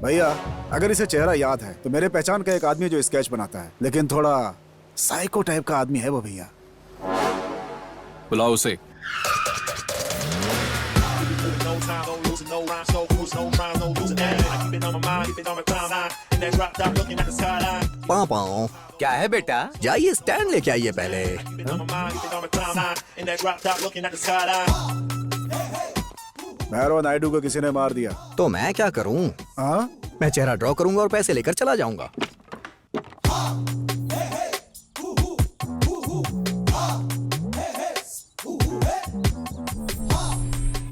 भैया अगर इसे चेहरा याद है तो मेरे पहचान का एक आदमी जो स्केच बनाता है, लेकिन थोड़ा साइको टाइप का आदमी है वो भैया। बुलाओ उसे। पापा क्या है बेटा? जाइए स्टैंड लेके आइए पहले। भैरव नायडू को किसी ने मार दिया तो मैं क्या करूं? हाँ? मैं चेहरा ड्रॉ करूंगा और पैसे लेकर चला जाऊंगा।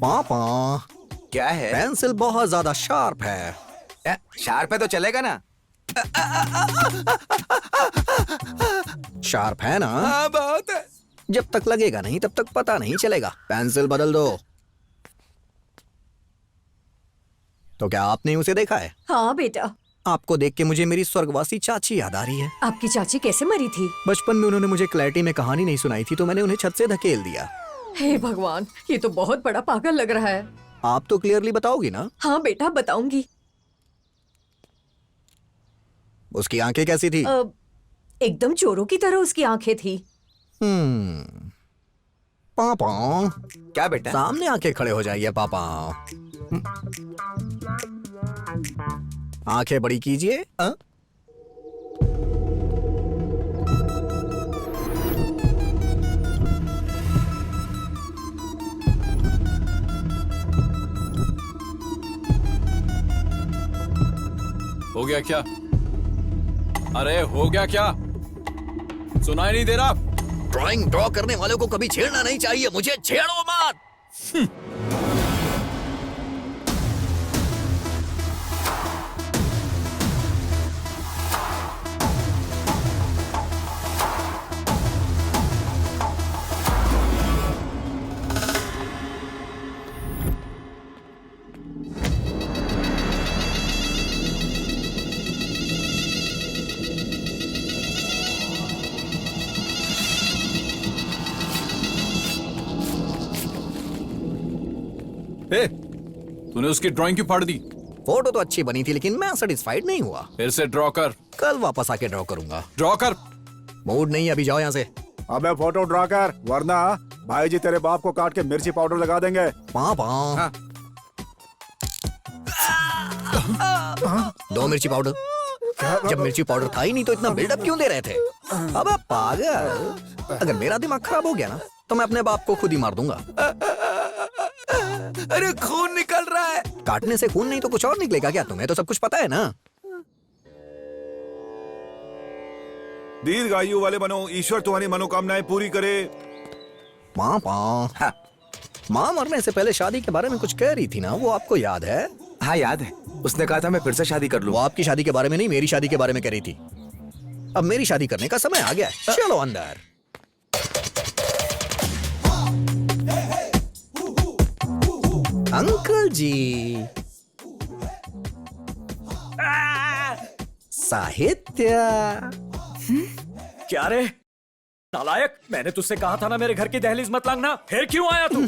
पापा क्या है? पेंसिल बहुत ज्यादा शार्प है। शार्प है तो चलेगा ना? शार्प है ना? हाँ बहुत है। जब तक लगेगा नहीं तब तक पता नहीं चलेगा। पेंसिल बदल दो। तो क्या आपने उसे देखा है? हाँ बेटा। आपको देख के मुझे मेरी स्वर्गवासी चाची याद आ रही है। आपकी चाची कैसे मरी थी? बचपन में उन्होंने मुझे क्लैरिटी में कहानी नहीं सुनाई थी तो मैंने उन्हें छत से धकेल दिया। हे भगवान, ये तो बहुत बड़ा पागल लग रहा है। आप तो क्लियरली बताओगी ना? हाँ बेटा बताऊंगी। उसकी आंखें कैसी थी? एकदम चोरों की तरह उसकी आंखें थी। पापा क्या बेटा? सामने आके खड़े हो जाइए पापा। आंखें बड़ी कीजिए। हो गया क्या? अरे हो गया क्या? सुनाई नहीं दे रहा? ड्राइंग ड्रॉ करने वालों को कभी छेड़ना नहीं चाहिए। मुझे छेड़ो मत। ए, तूने उसकी ड्राइंग क्यों फाड़ दी? फोटो तो अच्छी बनी थी लेकिन मैं सेटिस्फाइड नहीं हुआ। फिर से ड्रॉ कर। कल वापस आके ड्रॉ करूंगा। ड्रॉ कर। मूड नहीं है, अभी जाओ यहाँ से। अबे फोटो ड्रा कर, वरना भाई जी तेरे बाप को काट के मिर्ची पाउडर लगा देंगे। पापा हाँ। दो मिर्ची पाउडर। जब मिर्ची पाउडर था ही नहीं तो इतना बिल्डअप क्यों दे रहे थे? अबे पागल, अगर मेरा दिमाग खराब हो गया ना तो मैं अपने बाप को खुद ही मार दूंगा। अरे खून निकल रहा है। काटने से खून नहीं तो कुछ और निकलेगा क्या? तुम्हें तो सब कुछ पता है ना। दीर्घायु वाले बनो, ईश्वर तुम्हारी मनोकामनाएं पूरी करे। पापा हाँ। माँ मरने से पहले शादी के बारे में कुछ कह रही थी ना, वो आपको याद है? हाँ याद है। उसने कहा था मैं फिर से शादी कर लूं। वो आपकी शादी के बारे में नहीं, मेरी शादी के बारे में कह रही थी। अब मेरी शादी करने का समय आ गया है। चलो अंदर। अंकल जी, साहित्य। क्या रे नालायक, मैंने तुझसे कहा था ना मेरे घर की दहलीज मत लांघना, फिर क्यों आया तू?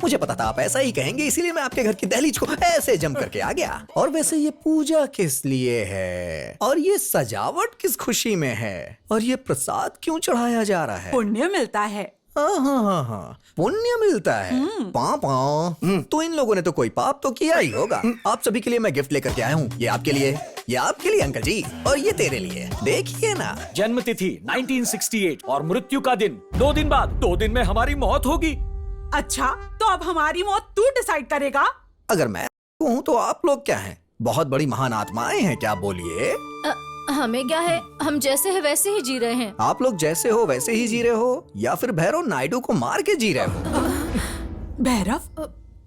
मुझे पता था आप ऐसा ही कहेंगे, इसीलिए मैं आपके घर की दहलीज को ऐसे जम करके आ गया। और वैसे ये पूजा किस लिए है? और ये सजावट किस खुशी में है? और ये प्रसाद क्यों चढ़ाया जा रहा है? पुण्य मिलता है। हाँ, पुण्य मिलता है। पापा तो इन लोगों ने तो कोई पाप तो किया ही होगा। आप सभी के लिए मैं गिफ्ट लेकर के आया हूँ। ये आपके लिए, ये आपके लिए अंकल जी, और ये तेरे लिए। देखिए ना। जन्म तिथि 1968 और मृत्यु का दिन 2 दिन बाद। 2 दिन में हमारी मौत होगी। अच्छा, तो अब हमारी मौत तू डिसाइड करेगा? अगर मैं हूँ तो आप लोग क्या हैं? बहुत बड़ी महान आत्माएं हैं क्या? बोलिए। हमें क्या है, हम जैसे है वैसे ही जी रहे हैं। आप लोग जैसे हो वैसे ही जी रहे हो, या फिर भैरव नायडू को मार के जी रहे हो? भैरव?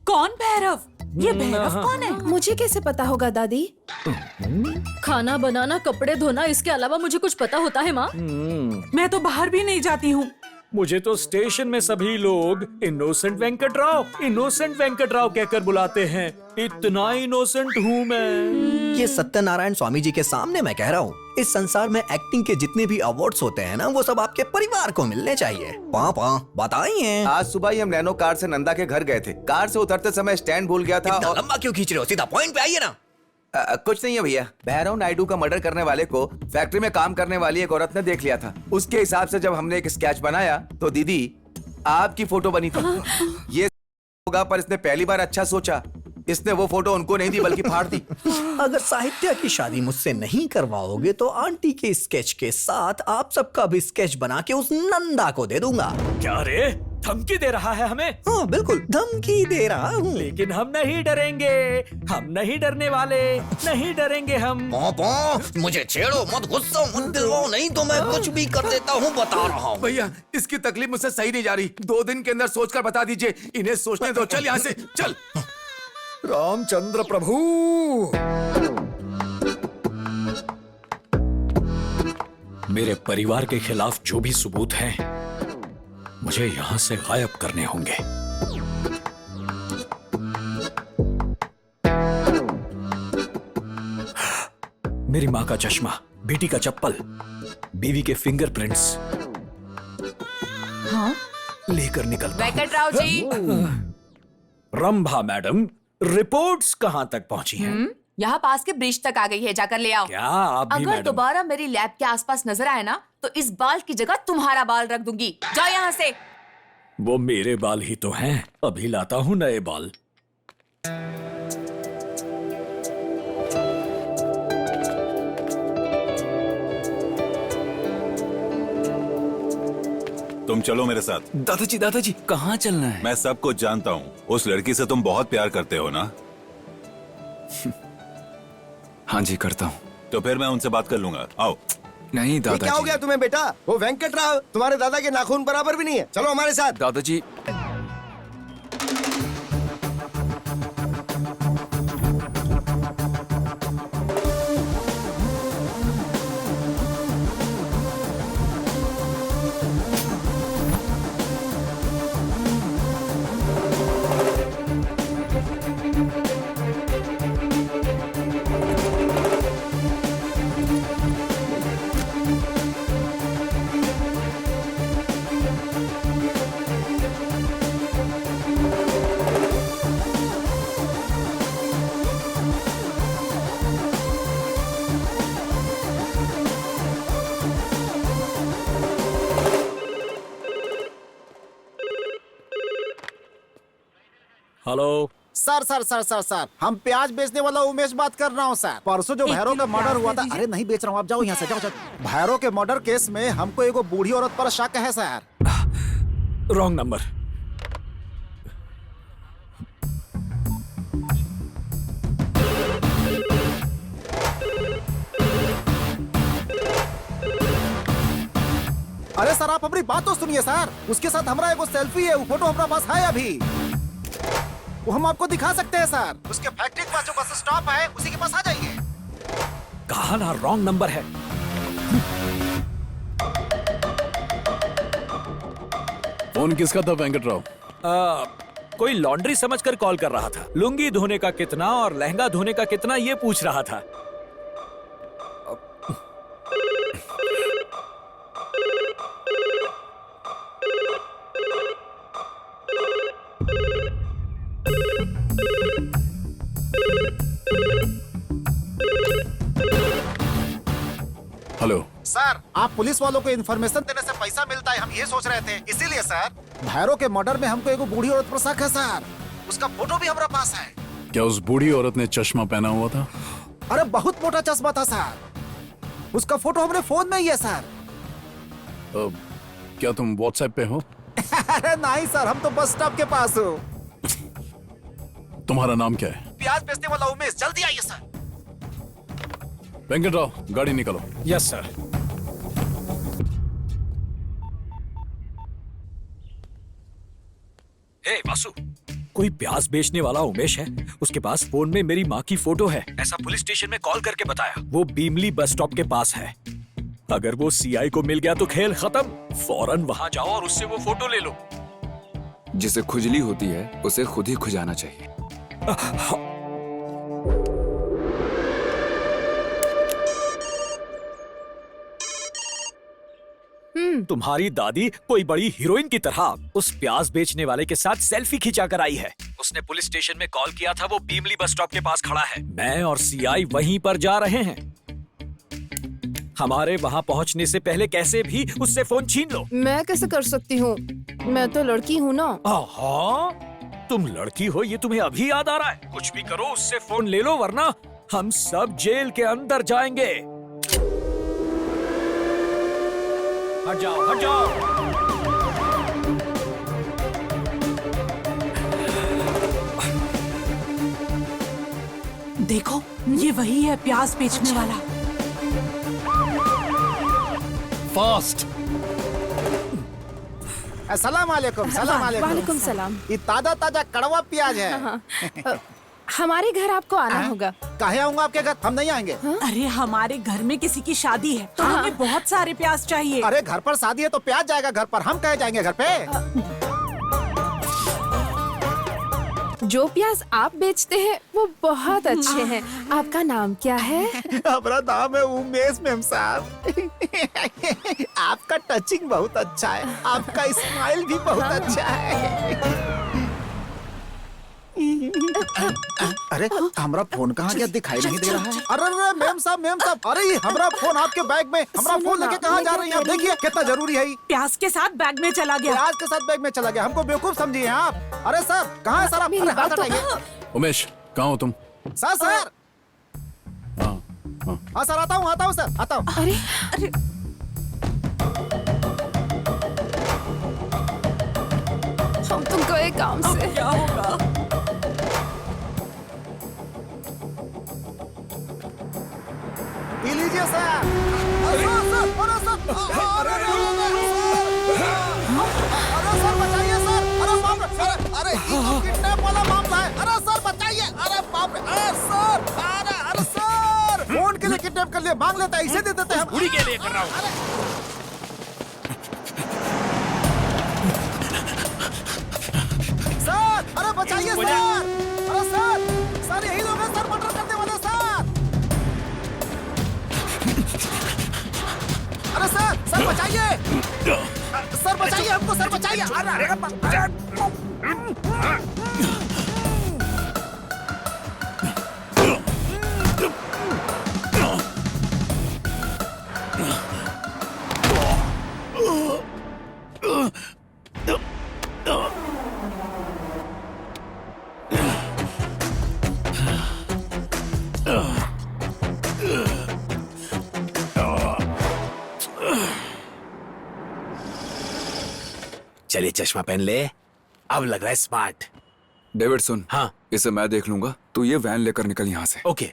कौन भैरव? ये भैरव कौन है? मुझे कैसे पता होगा दादी? खाना बनाना, कपड़े धोना, इसके अलावा मुझे कुछ पता होता है माँ? मैं तो बाहर भी नहीं जाती हूँ। मुझे तो स्टेशन में सभी लोग इनोसेंट वेंकट राव कहकर बुलाते हैं। इतना इनोसेंट हूँ मैं। ये सत्यनारायण स्वामी जी के सामने मैं कह रहा हूँ, इस संसार में एक्टिंग के जितने भी अवार्ड्स होते हैं ना, वो सब आपके परिवार को मिलने चाहिए। पापा बताइए। आज सुबह ही हम नैनो कार से नंदा के घर गए थे। कार से उतरते समय स्टैंड भूल गया था। इतना लंबा क्यों खींच रहे हो? सीधा पॉइंट पे आइए ना। कुछ नहीं है भैया। भैरव नायडू का मर्डर करने वाले को फैक्ट्री में काम करने वाली एक औरत ने देख लिया था। उसके हिसाब से जब हमने एक स्केच बनाया तो दीदी आपकी फोटो बनी थी। ये होगा पर इसने पहली बार अच्छा सोचा। इसने वो फोटो उनको नहीं दी बल्कि फाड़ दी। अगर साहित्य की शादी मुझसे नहीं करवाओगे तो आंटी के स्केच के साथ आप सबका भी स्केच बना के उस नंदा को दे दूंगा। क्या रे, धमकी दे रहा है हमें? हाँ बिल्कुल धमकी दे रहा हूँ। लेकिन हम नहीं डरेंगे, हम नहीं डरने वाले, नहीं डरेंगे हम। मुझे छेड़ो मत, गुस्सा मत दिलवाओ, नहीं तो मैं कुछ भी कर देता हूँ, बता रहा हूँ। भैया इसकी तकलीफ मुझसे सही नहीं जा रही। 2 दिन के अंदर सोचकर बता दीजिए। इन्हें सोचने दो। चल यहाँ से चल। रामचंद्र प्रभु, मेरे परिवार के खिलाफ जो भी सबूत हैं, मुझे यहां से गायब करने होंगे। मेरी मां का चश्मा, बेटी का चप्पल, बीवी के फिंगरप्रिंट्स लेकर निकलता हूं। वेंकटराव जी, रंभा मैडम, रिपोर्ट्स कहां तक पहुंची हैं? यहाँ पास के ब्रिज तक आ गई है, जाकर ले आओ। क्या आप भी अगर मैडम? दोबारा मेरी लैब के आसपास नजर आए ना तो इस बाल की जगह तुम्हारा बाल रख दूंगी। जाओ यहाँ से। वो मेरे बाल ही तो हैं, अभी लाता हूं नए बाल। तुम चलो मेरे साथ। दादाजी कहाँ चलना है? मैं सब कुछ जानता हूँ। उस लड़की से तुम बहुत प्यार करते हो ना? हाँ जी करता हूँ। तो फिर मैं उनसे बात कर लूंगा। आओ। नहीं क्या हो दादाजी। गया तुम्हें बेटा? वो वेंकटराव तुम्हारे दादा के नाखून बराबर भी नहीं है। चलो हमारे साथ। दादाजी हेलो सर, हम प्याज बेचने वाला उमेश बात कर रहा हूँ सर। परसों जो भैरव का मर्डर हुआ था, अरे नहीं बेच रहा हूँ, आप जाओ यहाँ से, जाओ। भैरव के मर्डर केस में हमको एगो बूढ़ी औरत पर शक है सर। Wrong number. अरे सर आप अपनी बात तो सुनिए सर। उसके साथ हमारा एगो सेल्फी है, वो फोटो हमारा पास है अभी। वो हम आपको दिखा सकते हैं सर। उसके फैक्ट्री के पास जो बस स्टॉप है उसी के पास आ जाइए। कहा ना रॉन्ग नंबर है। फोन किसका था वेंकटराव? कोई लॉन्ड्री समझकर कॉल कर रहा था। लुंगी धोने का कितना और लहंगा धोने का कितना ये पूछ रहा था। हेलो सर आप पुलिस वालों को इन्फॉर्मेशन देने से पैसा मिलता है, हम ये सोच रहे थे, इसीलिए सर। भैरव के मर्डर में हमको एगो बूढ़ी औरत पर शक है सर। उसका फोटो भी हमारे पास है। क्या उस बूढ़ी औरत ने चश्मा पहना हुआ था? अरे बहुत मोटा चश्मा था सर। उसका फोटो हमारे फोन में ही है सर। क्या तुम व्हाट्सएप पे हो? अरे नहीं सर, हम तो बस स्टॉप के पास हो। तुम्हारा नाम क्या है? प्याज बेचने वाला उमेश, जल्दी आइए सर। वेंकटराव गाड़ी निकालो। Yes sir. हे वासु, कोई प्याज बेचने वाला उमेश है, उसके पास फोन में मेरी माँ की फोटो है, ऐसा पुलिस स्टेशन में कॉल करके बताया। वो बीमली बस स्टॉप के पास है। अगर वो सीआई को मिल गया तो खेल खत्म। फौरन वहां जाओ और उससे वो फोटो ले लो। जिसे खुजली होती है उसे खुद ही खुजाना चाहिए। तुम्हारी दादी कोई बड़ी हीरोइन की तरह उस प्याज बेचने वाले के साथ सेल्फी खिंचा कर आई है। उसने पुलिस स्टेशन में कॉल किया था, वो बीमली बस स्टॉप के पास खड़ा है। मैं और सीआई वहीं पर जा रहे हैं। हमारे वहाँ पहुँचने से पहले कैसे भी उससे फोन छीन लो। मैं कैसे कर सकती हूँ? मैं तो लड़की हूँ ना। हाँ, तुम लड़की हो ये तुम्हें अभी याद आ रहा है? कुछ भी करो उससे फोन ले लो, वरना हम सब जेल के अंदर जाएंगे। हट जाओ, हट जाओ। देखो, ये वही है प्याज बेचने वाला। फास्ट। अस्सलाम वालेकुम, सलाम वालेकुम। वालेकुम सलाम। ये ताजा ताजा कड़वा प्याज है। हमारे घर आपको आना होगा। काहे आऊंगा आपके घर? हम नहीं आएंगे। अरे हमारे घर में किसी की शादी है तो हमें बहुत सारे प्याज चाहिए। अरे घर पर शादी है तो प्याज जाएगा घर पर, हम कहे जाएंगे घर पे? जो प्याज आप बेचते हैं वो बहुत अच्छे हैं। आपका नाम क्या है? हमारा नाम है उमेश मेम साहब। आपका टचिंग बहुत अच्छा है, आपका स्माइल भी बहुत अच्छा है। अरे हमारा फोन कहाँ गया? दिखाई नहीं दे रहा है। अरे मेम साहब, अरे ये हमारा फोन आपके बैग में। हमारा फोन लेके कहाँ जा रही हैं आप? देखिए कितना जरूरी है। प्याज के साथ बैग में चला गया। प्याज के साथ बैग में चला गया। हमको बेवकूफ समझिए आप। अरे सर कहाँ है सर आप? अरे हाथ हटाइए। उमेश कहाँ हो तुम? सर हाँ सर, आता हूँ सर, आता हूँ। अरे हम तुम गए काम से। क्या होगा? पी लीजिए सर। अरे सर बचाइए सर। अरे बाप रे, अरे किडनैप वाला मामला है। अरे सर बचाइए। अरे बाप रे, अरे सर, अरे सर फोन के लिए किडनैप कर लिया, मांग लेता है, इसे दे देते हैं। बुढ़ी के लिए कर रहा हूँ। सर अरे बचाइए सर। अरे सर यही लोग हैं सर, मर्डर करने वाले सर। अरे सर बचाइए। सर बचाइए हमको, सर बचाइए। चलिए चश्मा पहन ले, अब लग रहा है स्मार्ट। डेविड सुन, हाँ इसे मैं देख लूंगा, तू ये वैन लेकर निकल यहाँ से। ओके।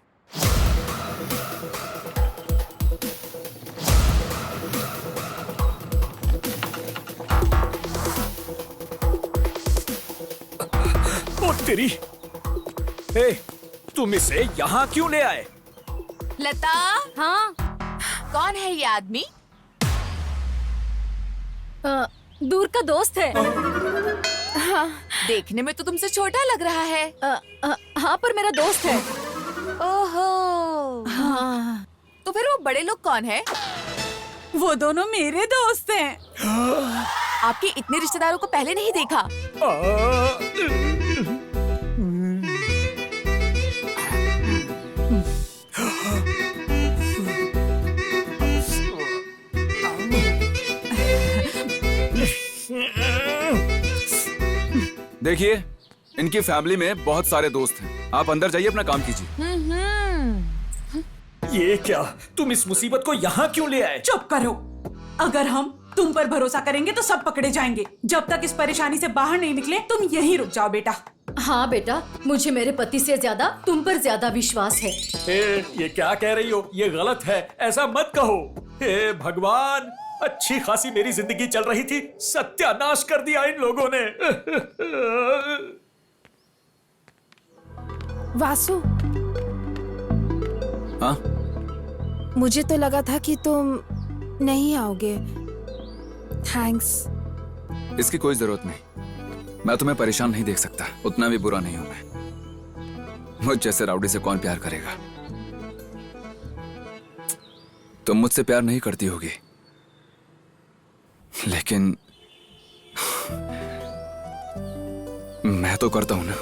ओ तेरी, तुम इसे यहाँ क्यों ले आए? लता, हाँ कौन है ये आदमी? दूर का दोस्त है। देखने में तो तुमसे छोटा लग रहा है। हाँ पर मेरा दोस्त है। ओहो। हाँ। तो फिर वो बड़े लोग कौन है? वो दोनों मेरे दोस्त हैं। आपके इतने रिश्तेदारों को पहले नहीं देखा। देखिए, इनकी फैमिली में बहुत सारे दोस्त हैं। आप अंदर जाइए, अपना काम कीजिए। ये क्या, तुम इस मुसीबत को यहाँ क्यों ले आए? चुप करो। अगर हम तुम पर भरोसा करेंगे तो सब पकड़े जाएंगे। जब तक इस परेशानी से बाहर नहीं निकले तुम यहीं रुक जाओ बेटा। हाँ बेटा, मुझे मेरे पति से ज्यादा तुम पर ज्यादा विश्वास है। ये क्या कह रही हो? ये गलत है, ऐसा मत कहो। हे भगवान, अच्छी खासी मेरी जिंदगी चल रही थी, सत्यानाश कर दिया इन लोगों ने। वासु, हाँ? मुझे तो लगा था कि तुम नहीं आओगे। थैंक्स। इसकी कोई जरूरत नहीं। मैं तुम्हें परेशान नहीं देख सकता, उतना भी बुरा नहीं हूं मैं। मुझ जैसे राउडी से कौन प्यार करेगा? तुम मुझसे प्यार नहीं करती होगी, लेकिन मैं तो करता हूं ना।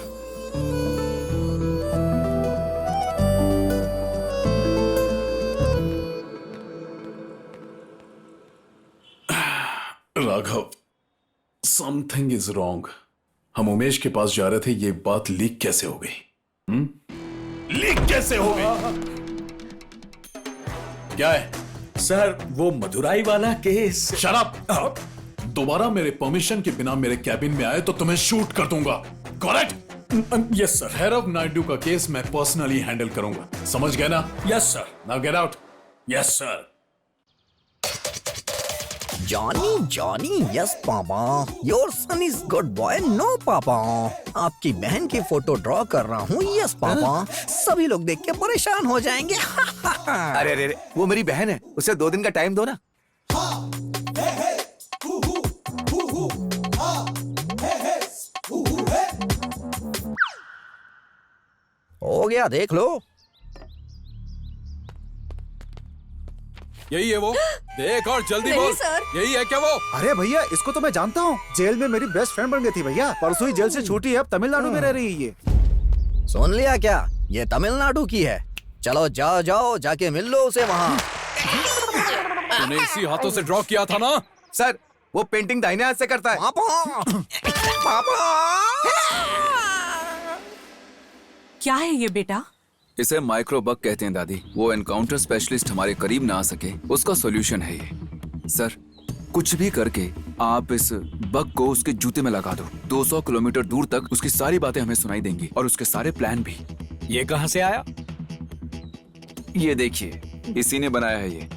Raghav, something is wrong. हम उमेश के पास जा रहे थे, ये बात लीक कैसे हो गई? लीक कैसे हो गई? क्या है? सर वो मदुराई वाला केस। शराब। दोबारा मेरे परमिशन के बिना मेरे कैबिन में आए तो तुम्हें शूट कर दूंगा। Correct? Yes sir. Bhairav Naidu का केस मैं पर्सनली हैंडल करूंगा, समझ गए ना? Yes sir. Now get out. Yes sir. Johnny Johnny, yes papa, your son is good boy, no papa. आपकी बहन की फोटो ड्रॉ कर रहा हूँ, यस पापा। सभी लोग देख के परेशान हो जाएंगे। अरे अरे अरे, वो मेरी बहन है, उसे 2 दिन का टाइम दो ना। हो गया, देख लो। यही है वो, देख और जल्दी नहीं बोल। सर। यही है क्या वो? अरे भैया, इसको तो मैं जानता हूँ। जेल में मेरी बेस्ट फ्रेंड बन गई थी भैया। परसों ही जेल से छूटी है, अब तमिलनाडु में रह रही है ये। सुन लिया क्या? ये तमिलनाडु की है। चलो जाओ जाओ, जाके मिल लो उसे वहाँ। तूने इसी हाथों से ड्रॉ किया था ना? सर, वो पेंटिंग दाहिने हाथ से करता है। पापा क्या है ये बेटा? इसे माइक्रो बग कहते हैं दादी। वो एनकाउंटर स्पेशलिस्ट हमारे करीब ना आ सके, उसका सॉल्यूशन है ये। सर, कुछ भी करके आप इस बग को उसके जूते में लगा दो। 200 किलोमीटर दूर तक उसकी सारी बातें हमें सुनाई देंगी और उसके सारे प्लान भी। ये कहाँ से आया? ये देखिए, इसी ने बनाया है ये।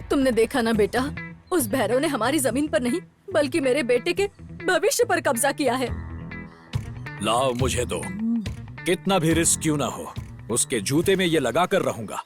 तुमने देखा ना बेटा, उस भैरव ने हमारी जमीन पर नहीं बल्कि मेरे बेटे के भविष्य पर कब्जा किया है। लाओ मुझे दो, कितना भी रिस्क क्यों ना हो, उसके जूते में ये लगा कर रहूंगा।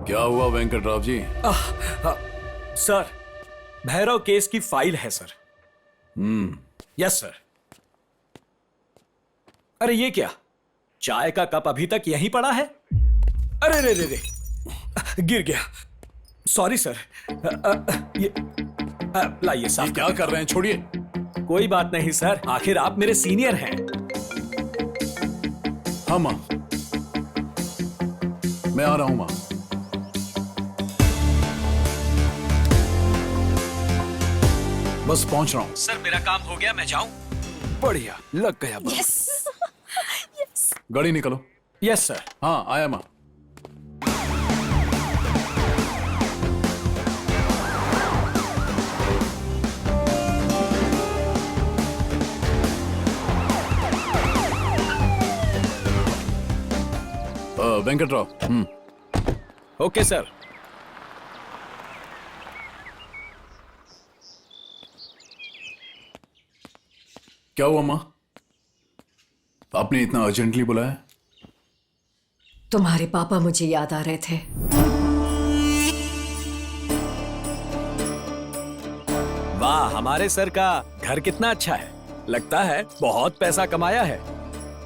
क्या हुआ वेंकटराव जी? सर, भैरव केस की फाइल है सर। Yes sir. अरे ये क्या, चाय का कप अभी तक यहीं पड़ा है? अरे रे रे रे, गिर गया। Sorry sir. ये लाइए साहब। क्या कर रहे हैं? छोड़िए। कोई बात नहीं सर, आखिर आप मेरे सीनियर हैं। हाँ माँ, मैं आ रहा हूं माँ। बस पहुंच रहा हूं। सर मेरा काम हो गया, मैं जाऊं? बढ़िया, लग गया बग। गाड़ी निकलो। Yes sir. हाँ, आया माँ। वेंकटराव। Okay sir. क्या हुआ माँ? आपने इतना अर्जेंटली बुलाया? तुम्हारे पापा मुझे याद आ रहे थे। वाह, हमारे सर का घर कितना अच्छा है। लगता है बहुत पैसा कमाया है।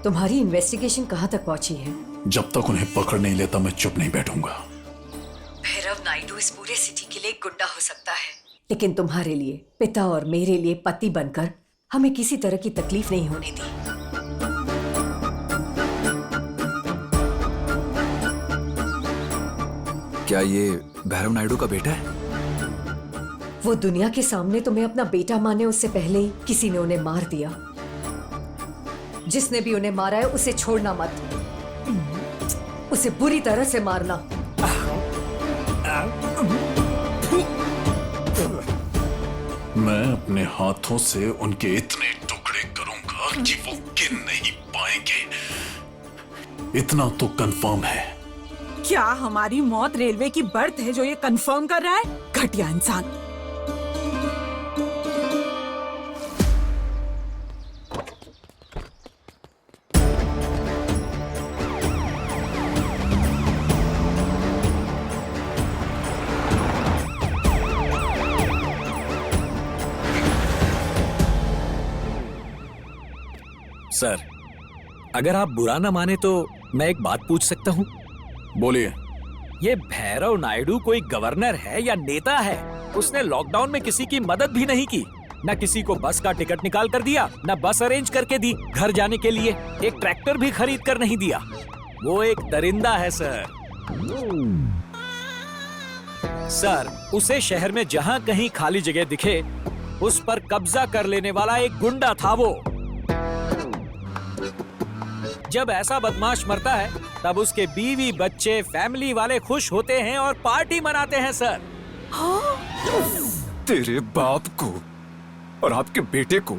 तुम्हारी इन्वेस्टिगेशन कहाँ तक पहुँची है? जब तक उन्हें पकड़ नहीं लेता मैं चुप नहीं बैठूंगा। भैरव नायडू इस पूरे सिटी के लिए गुंडा हो सकता है, लेकिन तुम्हारे लिए पिता और मेरे लिए पति बनकर हमें किसी तरह की तकलीफ नहीं होने दी। क्या ये भैरव नायडू का बेटा है? वो दुनिया के सामने तुम्हें अपना बेटा माने उससे पहले ही किसी ने उन्हें मार दिया। जिसने भी उन्हें मारा है उसे छोड़ना मत, उसे बुरी तरह से मारना। मैं अपने हाथों से उनके इतने टुकड़े करूंगा कि वो गिन नहीं पाएंगे। इतना तो कंफर्म है। क्या हमारी मौत रेलवे की बर्थ है जो ये कंफर्म कर रहा है? घटिया इंसान। सर, अगर आप बुरा ना माने तो मैं एक बात पूछ सकता हूँ? बोलिए। ये भैरव नायडू कोई गवर्नर है या नेता है? उसने लॉकडाउन में किसी की मदद भी नहीं की, न किसी को बस का टिकट निकाल कर दिया, न बस अरेंज करके दी घर जाने के लिए, एक ट्रैक्टर भी खरीद कर नहीं दिया। वो एक दरिंदा है सर। सर, उसे शहर में जहाँ कहीं खाली जगह दिखे उस पर कब्जा कर लेने वाला एक गुंडा था वो। जब ऐसा बदमाश मरता है तब उसके बीवी बच्चे फैमिली वाले खुश होते हैं और पार्टी मनाते हैं सर। तेरे बाप को और आपके बेटे को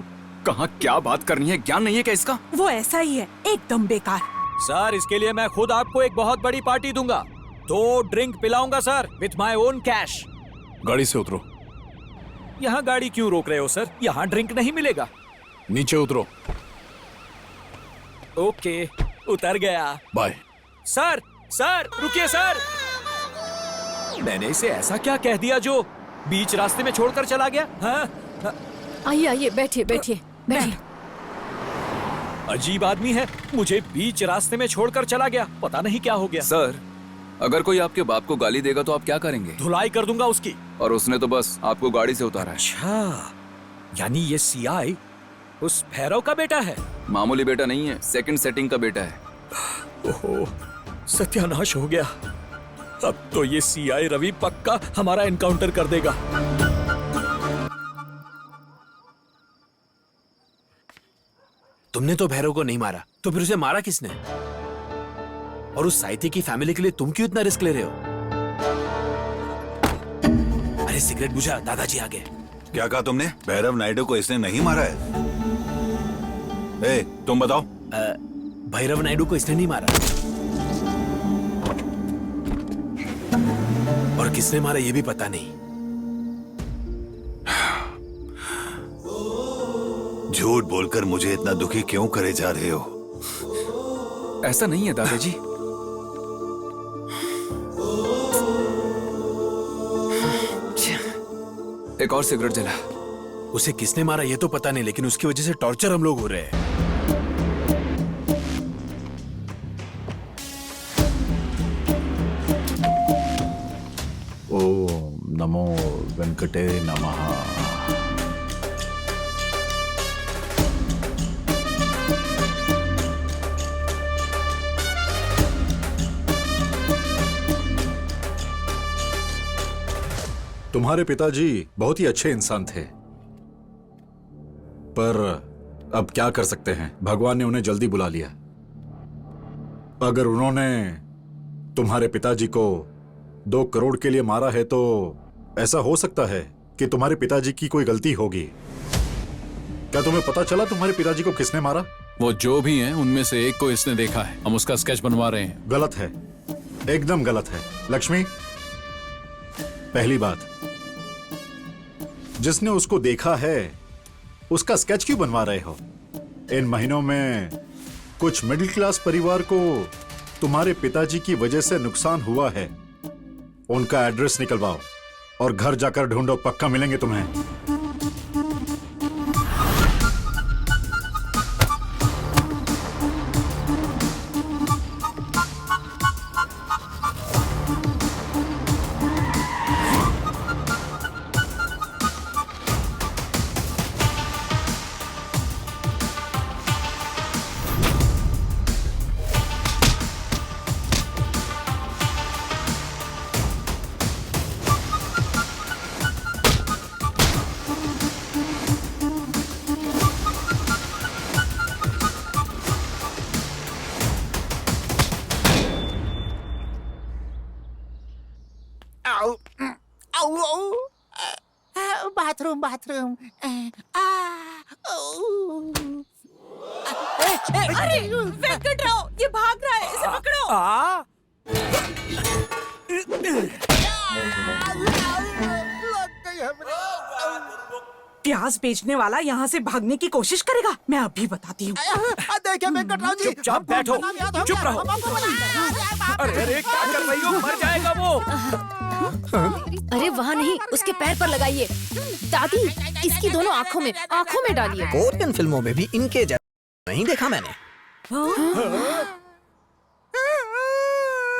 कहाँ क्या बात करनी है, ज्ञान नहीं है क्या इसका? वो ऐसा ही है, एकदम बेकार। सर, इसके लिए मैं खुद आपको एक बहुत बड़ी पार्टी दूंगा। 2 ड्रिंक पिलाऊंगा sir, with my own cash. गाड़ी से उतरो। यहाँ गाड़ी क्यों रोक रहे हो सर? यहाँ ड्रिंक नहीं मिलेगा। नीचे उतरो। ओके, उतर गया। बाय। सर, सर, रुकिए सर। मैंने इसे ऐसा क्या कह दिया जो बीच रास्ते में छोड़कर चला गया? हाँ? आइए आइए, बैठिए बैठिए बैठिए। अजीब आदमी है, मुझे बीच रास्ते में छोड़कर चला गया, पता नहीं क्या हो गया। सर, अगर कोई आपके बाप को गाली देगा तो आप क्या करेंगे? धुलाई कर दूंगा उसकी। और उसने तो बस आपको गाड़ी से उतारा है। अच्छा, यानी ये सीआई उस भैरव का बेटा है? मामूली बेटा नहीं है, सेकंड सेटिंग का बेटा है। ओहो, सत्यानाश हो गया। अब तो ये सीआई रवि पक्का हमारा एनकाउंटर कर देगा। तुमने तो भैरव को नहीं मारा, तो फिर उसे मारा किसने? और उस साइती की फैमिली के लिए तुम क्यों इतना रिस्क ले रहे हो? अरे सिगरेट बुझा, दादाजी आ गए। क्या कहा तुमने? भैरव नायडू को इसने नहीं मारा है? ए, तुम बताओ। भैरव नायडू को इसने नहीं मारा। और किसने मारा ये भी पता नहीं। झूठ बोलकर मुझे इतना दुखी क्यों करे जा रहे हो? ऐसा नहीं है दादाजी। एक और सिगरेट जला। उसे किसने मारा ये तो पता नहीं, लेकिन उसकी वजह से टॉर्चर हम लोग हो रहे हैं। ओम नमो वेंकटे नमः। तुम्हारे पिताजी बहुत ही अच्छे इंसान थे, पर अब क्या कर सकते हैं, भगवान ने उन्हें जल्दी बुला लिया। अगर उन्होंने तुम्हारे पिताजी को 2 करोड़ के लिए मारा है तो ऐसा हो सकता है कि तुम्हारे पिताजी की कोई गलती होगी। क्या तुम्हें पता चला तुम्हारे पिताजी को किसने मारा? वो जो भी हैं उनमें से एक को इसने देखा है, हम उसका स्केच बनवा रहे हैं। गलत है, एकदम गलत है। लक्ष्मी, पहली बात, जिसने उसको देखा है उसका स्केच क्यों बनवा रहे हो? इन महीनों में कुछ मिडिल क्लास परिवार को तुम्हारे पिताजी की वजह से नुकसान हुआ है। उनका एड्रेस निकलवाओ और घर जाकर ढूंढो, पक्का मिलेंगे तुम्हें। बाथरूम बाथरूम अरे वेंकटराव, ये भाग रहा है, इसे पकड़ो। प्याज बेचने वाला यहाँ से भागने की कोशिश करेगा, मैं अभी बताती हूँ। देखिए वेंकटराव जी, चुपचाप बैठो, चुप रहो। अरे अरे क्या कर रही हो, मर जाएगा वो। अरे वहाँ नहीं, उसके पैर पर लगाइए। दादी, इसकी दोनों आँखों में डालिए। कोरियन फिल्मों में भी इनके जैसा नहीं देखा मैंने।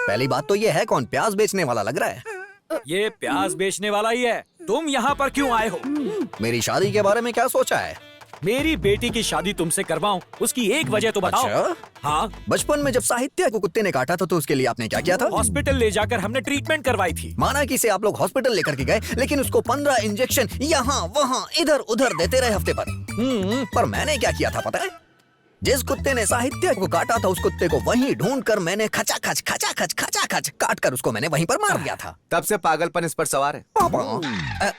पहली बात तो ये है, कौन प्याज बेचने वाला लग रहा है? ये प्याज बेचने वाला ही है। तुम यहाँ पर क्यों आए हो? मेरी शादी के बारे में क्या सोचा है? मेरी बेटी की शादी तुमसे करवाऊं, उसकी एक वजह तो बताओ। अच्छा? हाँ, बचपन में जब साहित्य को कुत्ते ने काटा था तो उसके लिए आपने क्या किया था? हॉस्पिटल ले जाकर हमने ट्रीटमेंट करवाई थी। माना कि इसे आप लोग हॉस्पिटल लेकर के गए, लेकिन उसको 15 इंजेक्शन यहाँ वहाँ इधर उधर देते रहे हफ्ते पर। पर मैंने क्या किया था पता है? जिस कुत्ते ने साहित्य को काटा था, उस कुत्ते को वहीं ढूंढ कर मैंने खचाखच काट कर उसको मैंने वहीं पर मार दिया था। तब से पागलपन इस पर सवार है। पापा,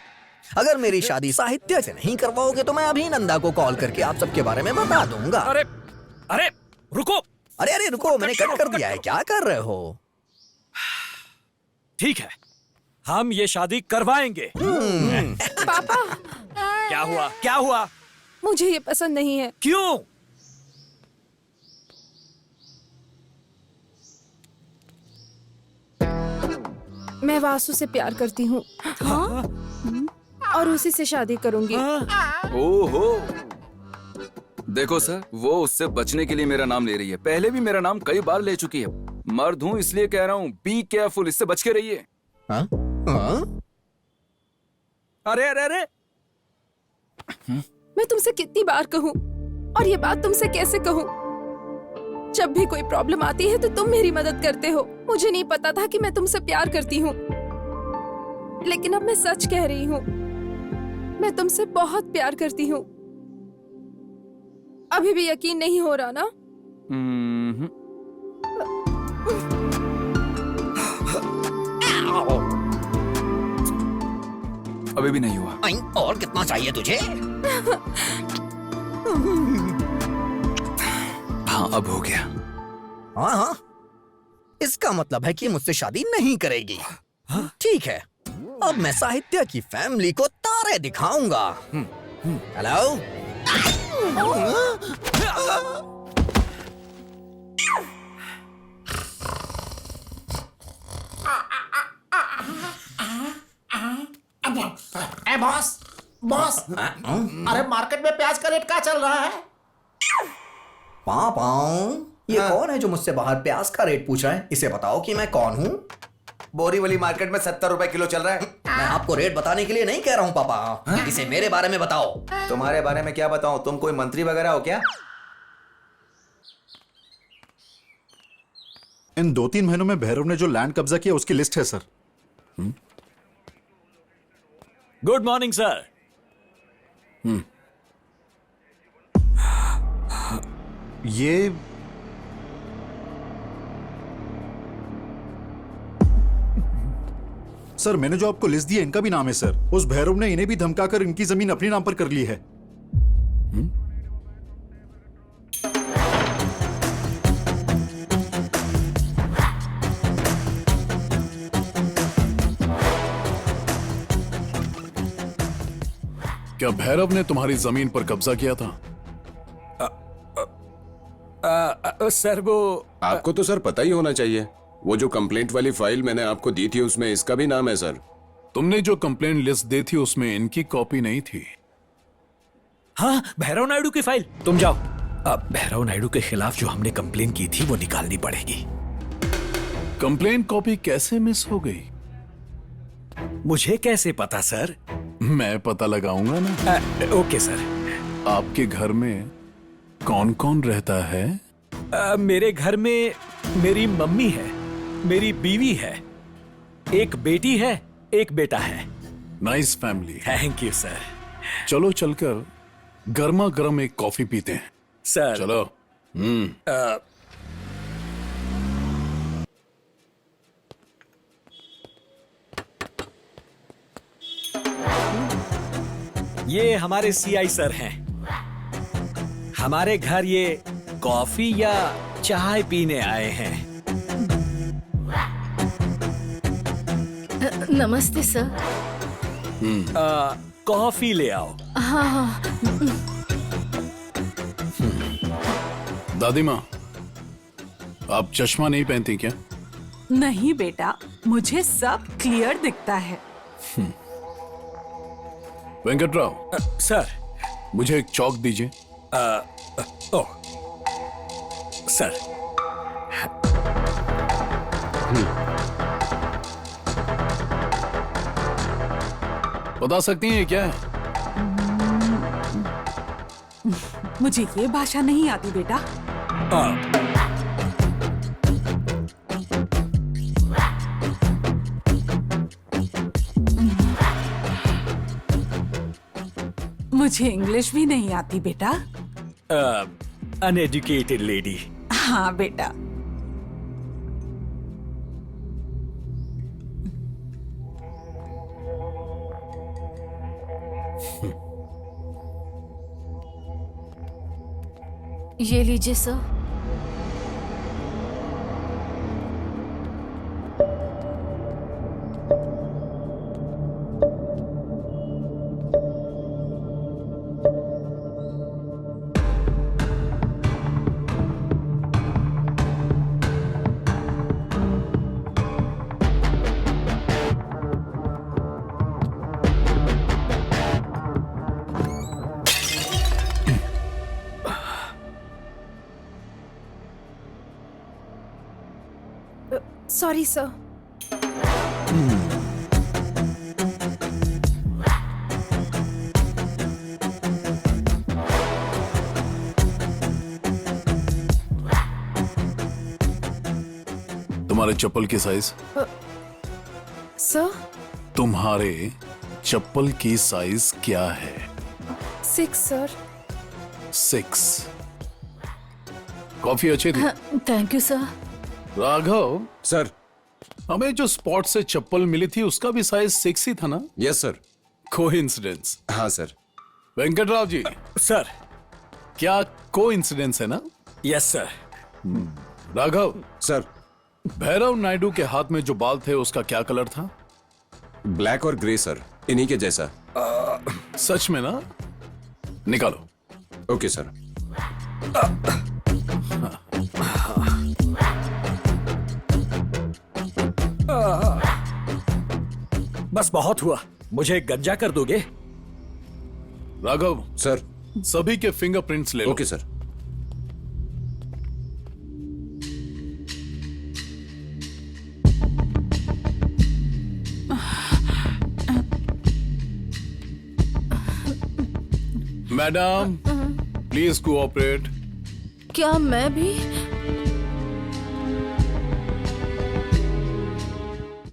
अगर मेरी शादी साहित्य से नहीं करवाओगे तो मैं अभी नंदा को कॉल करके आप सबके बारे में बता दूंगा। अरे अरे रुको, अरे रुको, मैंने कट कर दिया है, क्या कर रहे हो? ठीक है, हम ये शादी करवाएंगे। पापा, क्या हुआ? मुझे ये पसंद नहीं है। क्यों? मैं वासु से प्यार करती हूँ। हाँ? और उसी से शादी करूंगी। ओहो, देखो सर, वो उससे बचने के लिए मेरा नाम ले रही है। पहले भी मेरा नाम कई बार ले चुकी है। मर्द हूँ इसलिए कह रहा हूँ, बी केयरफुल, इससे बच के रहिए। हाँ? हाँ? अरे अरे अरे, मैं तुमसे कितनी बार कहूँ, और ये बात तुमसे कैसे कहूँ? जब भी कोई प्रॉब्लम आती है तो तुम मेरी मदद करते हो। मुझे नहीं पता था कि मैं तुमसे प्यार करती हूँ, लेकिन अब मैं सच कह रही हूँ, मैं तुमसे बहुत प्यार करती हूँ। अभी भी यकीन नहीं हो रहा ना? अभी भी नहीं हुआ। और कितना चाहिए तुझे? हाँ, अब हो गया। हाँ, इसका मतलब है कि मुझसे शादी नहीं करेगी। ठीक है, अब मैं साहित्य की फैमिली को तारे दिखाऊंगा। हेलो? बॉस, अरे मार्केट में प्याज का रेट क्या चल रहा है? पापा, ये कौन है जो मुझसे बाहर प्याज का रेट पूछ रहा है? इसे बताओ कि मैं कौन हूँ। बोरीवली मार्केट में 70 रुपए किलो चल रहा है। मैं आपको रेट बताने के लिए नहीं कह रहा हूँ पापा, इसे मेरे बारे में बताओ। तुम्हारे बारे में क्या बताऊं? तुम कोई मंत्री वगैरह हो क्या? इन 2-3 महीनों में भैरव ने जो लैंड कब्जा किया उसकी लिस्ट है सर। Good morning sir. ये सर, मैंने जो आपको लिस्ट दी है इनका भी नाम है सर। उस भैरव ने इन्हें भी धमकाकर इनकी जमीन अपने नाम पर कर ली है। क्या भैरव ने तुम्हारी जमीन पर कब्जा किया था? सर वो आपको तो सर पता ही होना चाहिए। वो जो कंप्लेंट वाली फाइल मैंने आपको दी थी उसमें इसका भी नाम है सर। तुमने जो कंप्लेंट लिस्ट दी थी उसमें इनकी कॉपी नहीं थी। हाँ, भैरव नायडू की फाइल। तुम जाओ, अब भैरव नायडू के खिलाफ जो हमने कंप्लेन की थी वो निकालनी पड़ेगी। कंप्लेंट कॉपी कैसे मिस हो गई? मुझे कैसे पता सर? मैं पता लगाऊंगा ना। Okay sir. आपके घर में कौन कौन रहता है? मेरे घर में मेरी मम्मी है, मेरी बीवी है, एक बेटी है, एक बेटा है। Nice family. Thank you sir. चलो चलकर गर्मा गर्म एक कॉफी पीते हैं सर। चलो। ये हमारे सीआई सर हैं। हमारे घर ये कॉफी या चाय पीने आए हैं। नमस्ते सर। कॉफी ले आओ। हाँ हाँ। दादी माँ, आप चश्मा नहीं पहनती क्या? नहीं बेटा, मुझे सब क्लियर दिखता है। वेंकटराव सर, मुझे एक चौक दीजिए। सर। बता सकती हैं ये क्या है? मुझे ये भाषा नहीं आती बेटा। मुझे इंग्लिश भी नहीं आती बेटा। Uneducated lady. हाँ बेटा। ये लीजिए सर। Sorry sir. तुम्हारे चप्पल की साइज? सर, तुम्हारे चप्पल की साइज क्या है? 6 सर। 6। कॉफी अच्छी थी? Thank you sir. Raghav sir, हमें जो स्पॉट से चप्पल मिली थी उसका भी साइज 6 ही था ना? Yes sir. कोइंसिडेंस? हाँ सर। वेंकटराव जी। सर। क्या कोइंसिडेंस है ना? Yes sir. Raghav sir. Bhairav Naidu के हाथ में जो बाल थे उसका क्या कलर था? ब्लैक और ग्रे सर, इन्हीं के जैसा। सच में ना? निकालो। Okay sir. बस बहुत हुआ, मुझे गंजा कर दोगे? राघव सर, सभी के फिंगरप्रिंट्स ले लो। Okay sir. Madam please cooperate. क्या मैं भी?